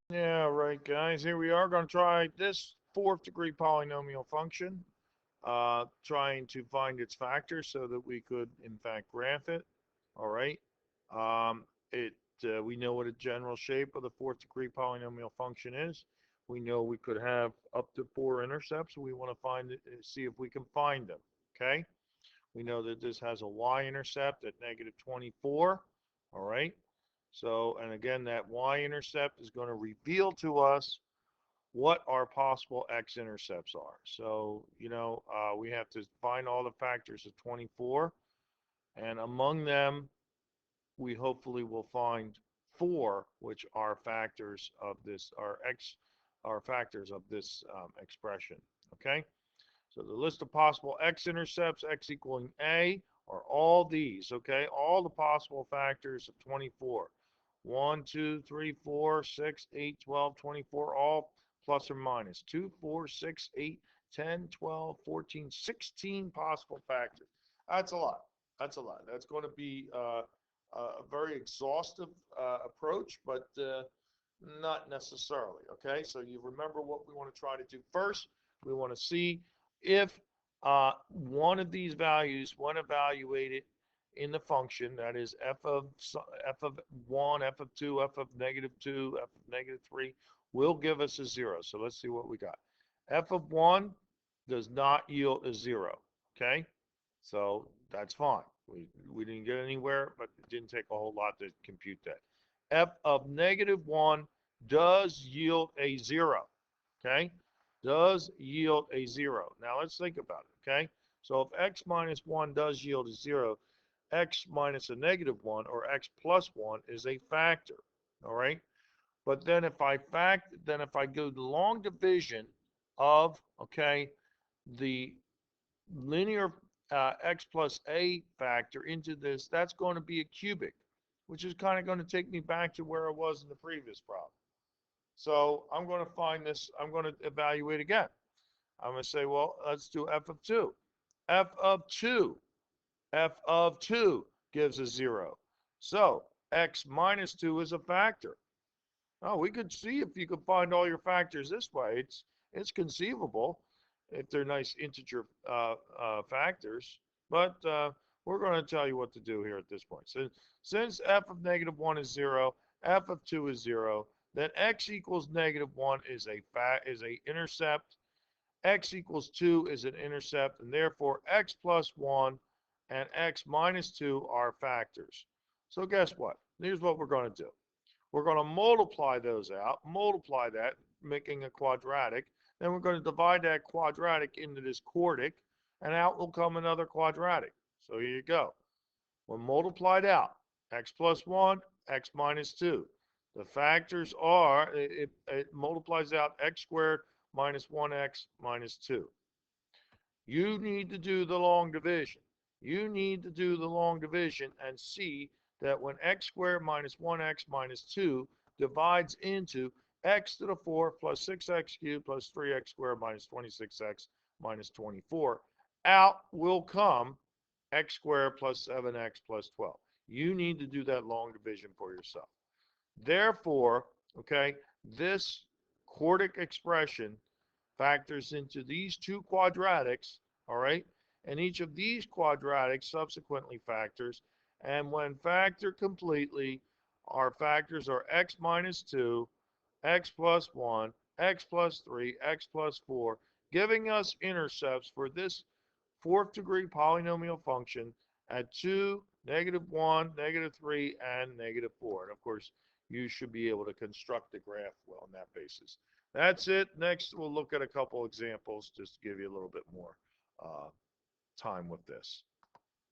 Yeah, right, guys. Here we are going to try this fourth degree polynomial function, trying to find its factors so that we could, in fact, graph it. All right. Um, it we know what a general shape of the fourth degree polynomial function is. We know we could have up to four intercepts. We want to find it, see if we can find them. Okay. We know that this has a y-intercept at -24. All right. So, and again, that y-intercept is going to reveal to us what our possible x-intercepts are. So, we have to find all the factors of 24, and among them, we hopefully will find four, which are factors of this, are factors of this expression. Okay. So the list of possible x-intercepts, x equaling a, are all these, okay? All the possible factors of 24. 1, 2, 3, 4, 6, 8, 12, 24, all plus or minus. 2, 4, 6, 8, 10, 12, 14, 16 possible factors. That's a lot. That's a lot. That's going to be a very exhaustive approach, but not necessarily, okay? So you remember what we want to try to do first. We want to see if one of these values, when evaluated in the function, that is f of 1, f of 2, f of -2, f of -3, will give us a 0. So let's see what we got. F of 1 does not yield a 0, okay? So that's fine. We didn't get anywhere, but it didn't take a whole lot to compute that. F of -1 does yield a 0, okay? Does yield a 0. Now let's think about it, okay? So if x minus 1 does yield a 0, x minus a -1 or x plus 1 is a factor, all right? But then if I go the long division of, okay, the linear x plus a factor into this, that's going to be a cubic, which is kind of going to take me back to where I was in the previous problem. So I'm going to find this, I'm going to evaluate again. I'm going to say, well, let's do f of 2. F of 2, f of 2 gives a 0. So x minus 2 is a factor. Oh, we could see if you could find all your factors this way. It's conceivable if they're nice integer factors, but we're going to tell you what to do here at this point. So since f of -1 is 0, f of 2 is 0, then x equals -1 is a intercept. X equals 2 is an intercept, and therefore x plus 1 and x minus 2 are factors. So guess what? Here's what we're going to do. We're going to multiply those out, multiply that, making a quadratic. Then we're going to divide that quadratic into this quartic, and out will come another quadratic. So here you go. When multiplied out, x plus 1, x minus 2. The factors are, it multiplies out x squared minus 1x minus 2. You need to do the long division. You need to do the long division and see that when x squared minus 1x minus 2 divides into x to the 4 plus 6x cubed plus 3x squared minus 26x minus 24, out will come x squared plus 7x plus 12. You need to do that long division for yourself. Therefore, okay, this quartic expression factors into these two quadratics, all right? And each of these quadratics subsequently factors. And when factored completely, our factors are x minus 2, x plus 1, x plus 3, x plus 4, giving us intercepts for this fourth degree polynomial function at 2, -1, -3, and -4. And of course, you should be able to construct the graph well on that basis. That's it. Next, we'll look at a couple examples just to give you a little bit more uh, time with this.